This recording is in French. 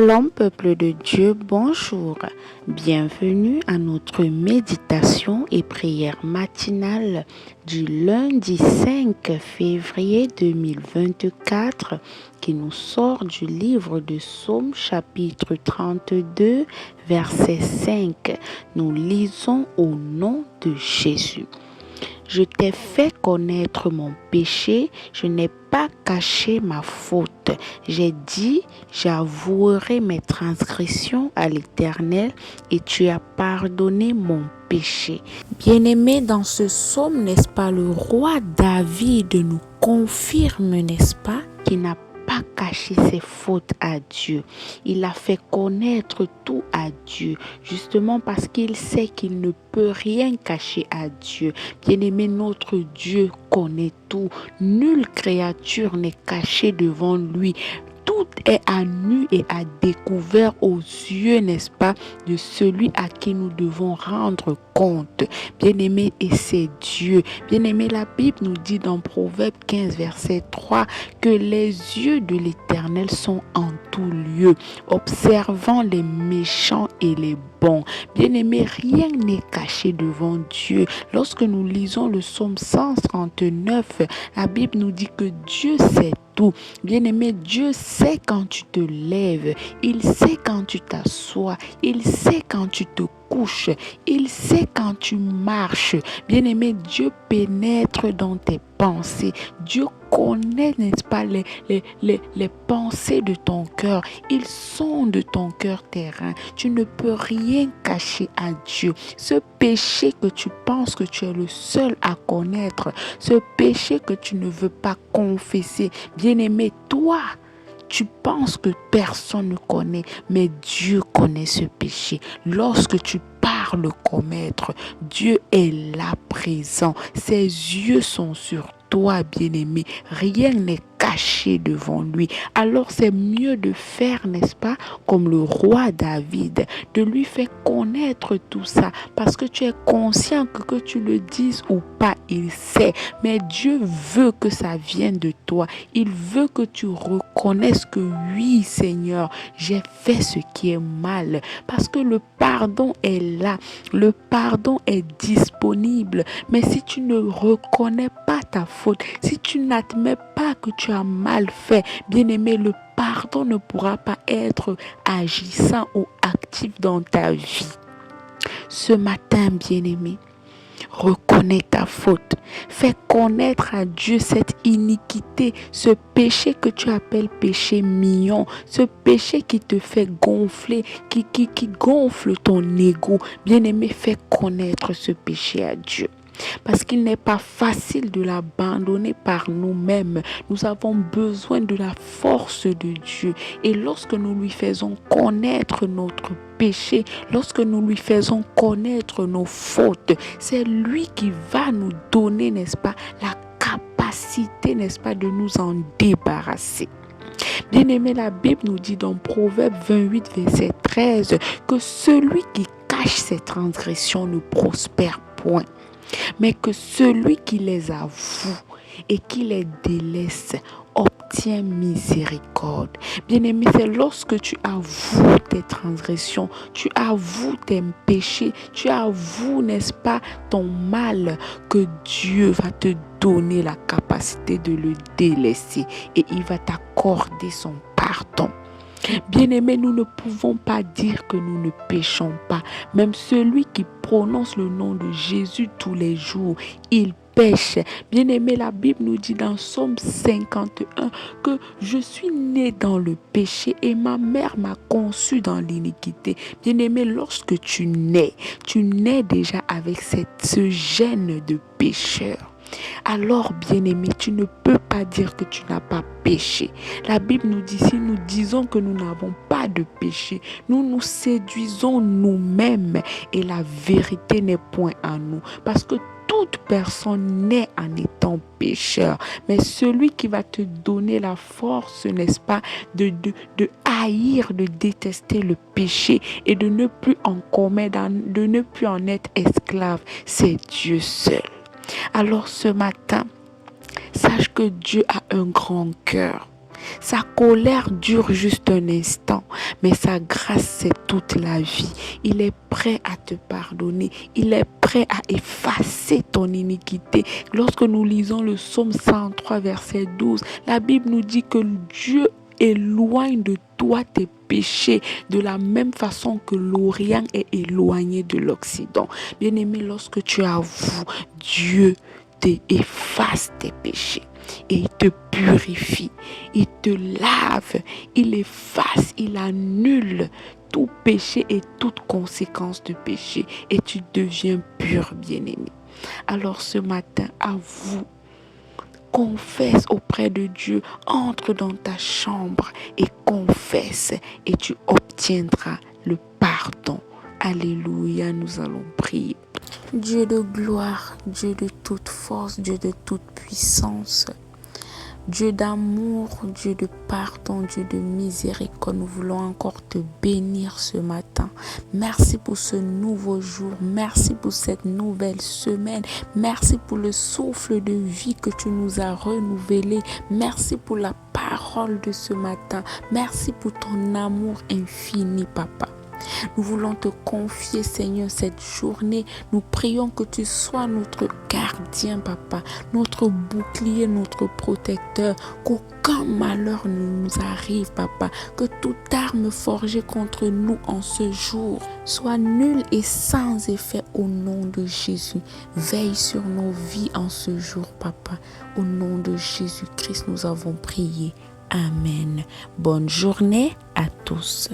Shalom peuple de Dieu, bonjour. Bienvenue à notre méditation et prière matinale du lundi 5 février 2024 qui nous sort du livre de Psaume chapitre 32 verset 5. Nous lisons au nom de Jésus. Je t'ai fait connaître mon péché, je n'ai pas caché ma faute. J'ai dit, j'avouerai mes transgressions à l'Éternel et tu as pardonné mon péché. Bien-aimé, dans ce psaume, n'est-ce pas, le roi David nous confirme, n'est-ce pas, qu'il n'a pas caché ses fautes à Dieu. Il a fait connaître tout à Dieu, justement parce qu'il sait qu'il ne peut rien cacher à Dieu. Bien-aimé, notre Dieu connaît tout. Nulle créature n'est cachée devant lui. Tout est à nu et à découvert aux yeux, n'est-ce pas, de celui à qui nous devons rendre compte. Bien-aimé, et c'est Dieu. Bien-aimé, la Bible nous dit dans Proverbe 15, verset 3, que les yeux de l'Éternel sont en tout lieu, observant les méchants et les bons. Bien-aimé, rien n'est caché devant Dieu. Lorsque nous lisons le psaume 139, la Bible nous dit que Dieu sait tout. Bien-aimé, Dieu sait quand tu te lèves, il sait quand tu t'assois, il sait quand tu te couches, il sait quand tu marches. Bien-aimé, Dieu pénètre dans tes pensées. Dieu connaît, n'est-ce pas, les pensées de ton cœur. Il sonde ton cœur terrain. Tu ne peux rien cacher à Dieu. Ce péché que tu penses que tu es le seul à connaître, ce péché que tu ne veux pas confesser, bien-aimé, toi, tu penses que personne ne connaît, mais Dieu connaît ce péché. Lorsque tu pars le commettre, Dieu est là présent. Ses yeux sont sur toi, bien-aimé. Rien n'est caché devant lui. Alors c'est mieux de faire, n'est-ce pas, comme le roi David, de lui faire connaître tout ça, parce que tu es conscient que tu le dises ou pas, il sait. Mais Dieu veut que ça vienne de toi. Il veut que tu reconnaisses que oui, Seigneur, j'ai fait ce qui est mal, parce que le pardon est là, le pardon est disponible. Mais si tu ne reconnais pas ta faute, si tu n'admets pas que tu as mal fait, bien-aimé, le pardon ne pourra pas être agissant ou actif dans ta vie. Ce matin, bien-aimé, reconnais ta faute. Fais connaître à Dieu cette iniquité, ce péché que tu appelles péché mignon, ce péché qui te fait gonfler, qui gonfle ton ego. Bien-aimé, fais connaître ce péché à Dieu. Parce qu'il n'est pas facile de l'abandonner par nous-mêmes. Nous avons besoin de la force de Dieu. Et lorsque nous lui faisons connaître notre péché, lorsque nous lui faisons connaître nos fautes, c'est lui qui va nous donner, n'est-ce pas, la capacité, n'est-ce pas, de nous en débarrasser. Bien-aimé, la Bible nous dit dans Proverbe 28, verset 13, que celui qui cache ses transgressions ne prospère point, mais que celui qui les avoue et qui les délaisse obtient miséricorde. Bien-aimé, c'est lorsque tu avoues tes transgressions, tu avoues tes péchés, tu avoues, n'est-ce pas, ton mal, que Dieu va te donner la capacité de le délaisser et il va t'accorder son pardon. Bien-aimés, nous ne pouvons pas dire que nous ne péchons pas. Même celui qui prononce le nom de Jésus tous les jours, il pêche. Bien-aimé, la Bible nous dit dans Psaume 51 que je suis né dans le péché et ma mère m'a conçu dans l'iniquité. Bien-aimé, lorsque tu nais déjà avec ce gène de pécheur. Alors, bien-aimé, tu ne peux pas dire que tu n'as pas péché. La Bible nous dit, si nous disons que nous n'avons pas de péché, nous nous séduisons nous-mêmes et la vérité n'est point en nous. Parce que toute personne naît en étant pécheur. Mais celui qui va te donner la force, n'est-ce pas, de haïr, de détester le péché et de ne plus en commettre, de ne plus en être esclave, c'est Dieu seul. Alors ce matin, sache que Dieu a un grand cœur. Sa colère dure juste un instant, mais sa grâce, c'est toute la vie. Il est prêt à te pardonner. Il est prêt à effacer ton iniquité. Lorsque nous lisons le psaume 103, verset 12, la Bible nous dit que Dieu éloigne de toi tes péchés de la même façon que l'Orient est éloigné de l'Occident. Bien-aimé, lorsque tu avoues, Dieu efface tes péchés et il te purifie, il te lave, il efface, il annule tout péché et toute conséquence de péché et tu deviens pur, bien-aimé. Alors ce matin, avoue, confesse auprès de Dieu, entre dans ta chambre et confesse et tu obtiendras le pardon. Alléluia, nous allons prier. Dieu de gloire, Dieu de toute force, Dieu de toute puissance, Dieu d'amour, Dieu de pardon, Dieu de miséricorde, nous voulons encore te bénir ce matin. Merci pour ce nouveau jour, merci pour cette nouvelle semaine, merci pour le souffle de vie que tu nous as renouvelé, merci pour la parole de ce matin, merci pour ton amour infini, Papa. Nous voulons te confier, Seigneur, cette journée. Nous prions que tu sois notre gardien, Papa, notre bouclier, notre protecteur, qu'aucun malheur ne nous arrive, Papa, que toute arme forgée contre nous en ce jour soit nulle et sans effet au nom de Jésus. Veille sur nos vies en ce jour, Papa. Au nom de Jésus-Christ, nous avons prié. Amen. Bonne journée à tous.